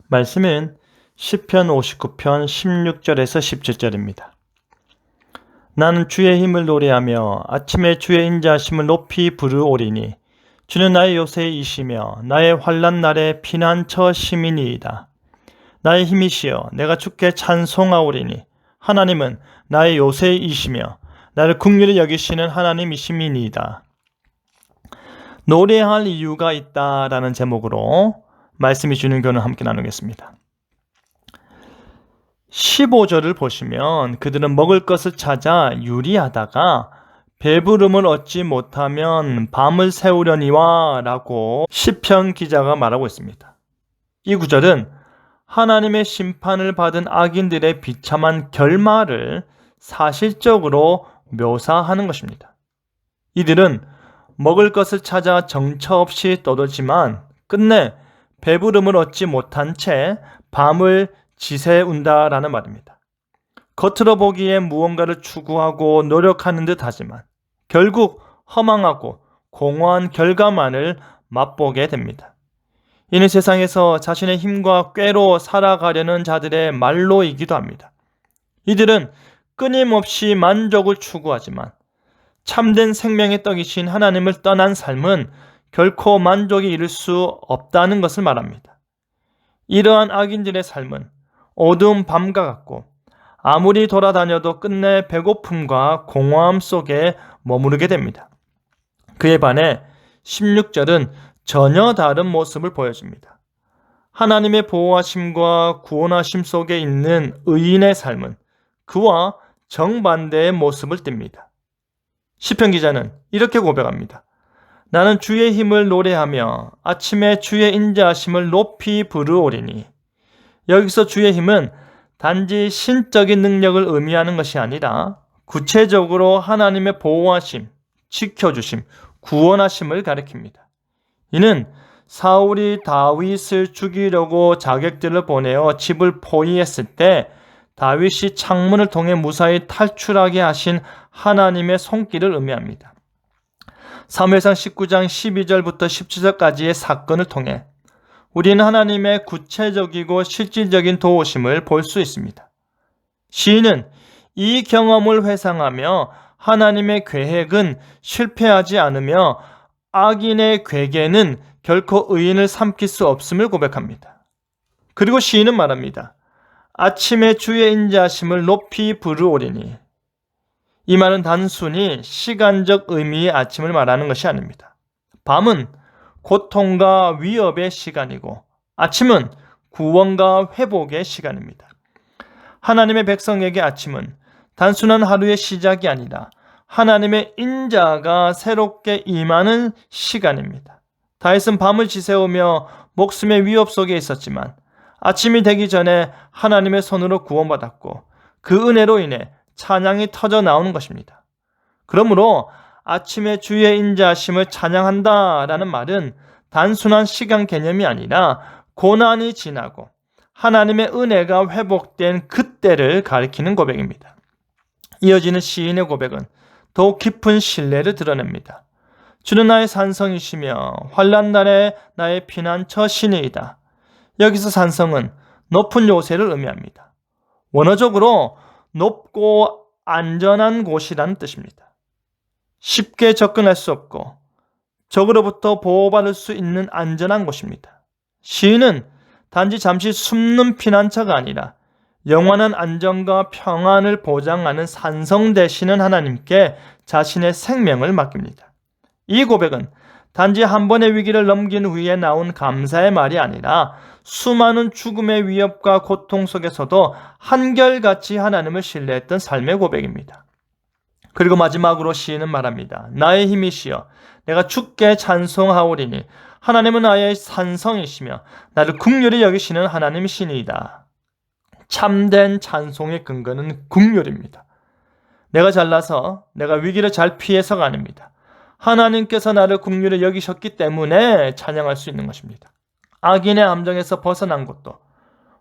말씀은 시편 59편 16절에서 17절입니다. 나는 주의 힘을 노래하며 아침에 주의 인자하심을 높이 부르오리니 주는 나의 요새이시며 나의 환난 날의 피난처 시민이이다. 나의 힘이시여 내가 주께 찬송하오리니 하나님은 나의 요새이시며 나를 긍휼히 여기시는 하나님이시니이다. 노래할 이유가 있다라는 제목으로 말씀이 주는 교훈을 함께 나누겠습니다. 15절을 보시면 그들은 먹을 것을 찾아 유리하다가 배부름을 얻지 못하면 밤을 새우려니와 라고 시편 기자가 말하고 있습니다. 이 구절은 하나님의 심판을 받은 악인들의 비참한 결말을 사실적으로 묘사하는 것입니다. 이들은 먹을 것을 찾아 정처 없이 떠돌지만 끝내 배부름을 얻지 못한 채 밤을 지새운다라는 말입니다. 겉으로 보기에 무언가를 추구하고 노력하는 듯 하지만 결국 허망하고 공허한 결과만을 맛보게 됩니다. 이는 세상에서 자신의 힘과 꾀로 살아가려는 자들의 말로이기도 합니다. 이들은 끊임없이 만족을 추구하지만 참된 생명의 떡이신 하나님을 떠난 삶은 결코 만족에 이를 수 없다는 것을 말합니다. 이러한 악인들의 삶은 어두운 밤과 같고 아무리 돌아다녀도 끝내 배고픔과 공허함 속에 머무르게 됩니다. 그에 반해 16절은 전혀 다른 모습을 보여줍니다. 하나님의 보호하심과 구원하심 속에 있는 의인의 삶은 그와 정반대의 모습을 띱니다. 시편 기자는 이렇게 고백합니다. 나는 주의 힘을 노래하며 아침에 주의 인자하심을 높이 부르오리니. 여기서 주의 힘은 단지 신적인 능력을 의미하는 것이 아니라 구체적으로 하나님의 보호하심, 지켜주심, 구원하심을 가리킵니다. 이는 사울이 다윗을 죽이려고 자객들을 보내어 집을 포위했을 때 다윗이 창문을 통해 무사히 탈출하게 하신 하나님의 손길을 의미합니다. 사무엘상 19장 12절부터 17절까지의 사건을 통해 우리는 하나님의 구체적이고 실질적인 도우심을 볼 수 있습니다. 시인은 이 경험을 회상하며 하나님의 계획은 실패하지 않으며 악인의 괴계는 결코 의인을 삼킬 수 없음을 고백합니다. 그리고 시인은 말합니다. 아침에 주의 인자하심을 높이 부르오리니. 이 말은 단순히 시간적 의미의 아침을 말하는 것이 아닙니다. 밤은 고통과 위협의 시간이고 아침은 구원과 회복의 시간입니다. 하나님의 백성에게 아침은 단순한 하루의 시작이 아니라 하나님의 인자가 새롭게 임하는 시간입니다. 다윗은 밤을 지새우며 목숨의 위협 속에 있었지만 아침이 되기 전에 하나님의 손으로 구원받았고 그 은혜로 인해 찬양이 터져 나오는 것입니다. 그러므로 아침에 주의 인자하심을 찬양한다라는 말은 단순한 시간 개념이 아니라 고난이 지나고 하나님의 은혜가 회복된 그때를 가리키는 고백입니다. 이어지는 시인의 고백은 더욱 깊은 신뢰를 드러냅니다. 주는 나의 산성이시며 환난 날에 나의 피난처 시니이다. 여기서 산성은 높은 요새를 의미합니다. 원어적으로 높고 안전한 곳이라는 뜻입니다. 쉽게 접근할 수 없고 적으로부터 보호받을 수 있는 안전한 곳입니다. 시인은 단지 잠시 숨는 피난처가 아니라 영원한 안정과 평안을 보장하는 산성 되시는 하나님께 자신의 생명을 맡깁니다. 이 고백은 단지 한 번의 위기를 넘긴 후에 나온 감사의 말이 아니라 수많은 죽음의 위협과 고통 속에서도 한결같이 하나님을 신뢰했던 삶의 고백입니다. 그리고 마지막으로 시인은 말합니다. 나의 힘이시여 내가 주께 찬송하오리니 하나님은 나의 산성이시며 나를 긍휼히 여기시는 하나님이시니이다. 참된 찬송의 근거는 긍휼입니다. 내가 잘나서 내가 위기를 잘 피해서가 아닙니다. 하나님께서 나를 긍휼히 여기셨기 때문에 찬양할 수 있는 것입니다. 악인의 함정에서 벗어난 것도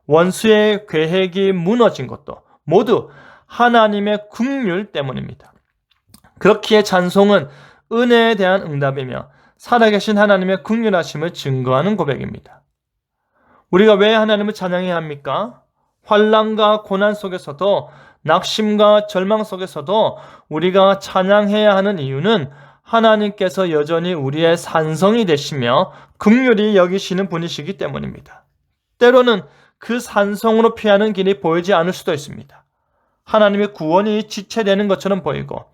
원수의 계획이 무너진 것도 모두 하나님의 긍휼 때문입니다. 그렇기에 찬송은 은혜에 대한 응답이며 살아계신 하나님의 긍휼하심을 증거하는 고백입니다. 우리가 왜 하나님을 찬양해야 합니까? 환난과 고난 속에서도, 낙심과 절망 속에서도 우리가 찬양해야 하는 이유는 하나님께서 여전히 우리의 산성이 되시며 긍휼히 여기시는 분이시기 때문입니다. 때로는 그 산성으로 피하는 길이 보이지 않을 수도 있습니다. 하나님의 구원이 지체되는 것처럼 보이고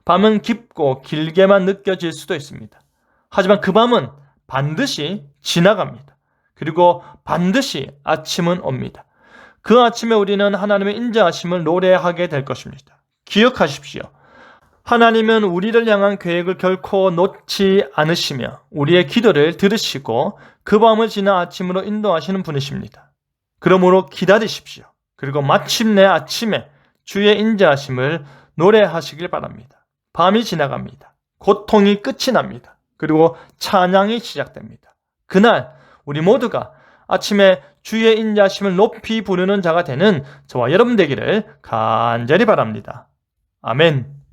밤은 깊고 길게만 느껴질 수도 있습니다. 하지만 그 밤은 반드시 지나갑니다. 그리고 반드시 아침은 옵니다. 그 아침에 우리는 하나님의 인자하심을 노래하게 될 것입니다. 기억하십시오. 하나님은 우리를 향한 계획을 결코 놓지 않으시며 우리의 기도를 들으시고 그 밤을 지나 아침으로 인도하시는 분이십니다. 그러므로 기다리십시오. 그리고 마침내 아침에 주의 인자하심을 노래하시길 바랍니다. 밤이 지나갑니다. 고통이 끝이 납니다. 그리고 찬양이 시작됩니다. 그날 우리 모두가 아침에 주의 인자하심을 높이 부르는 자가 되는 저와 여러분 되기를 간절히 바랍니다. 아멘.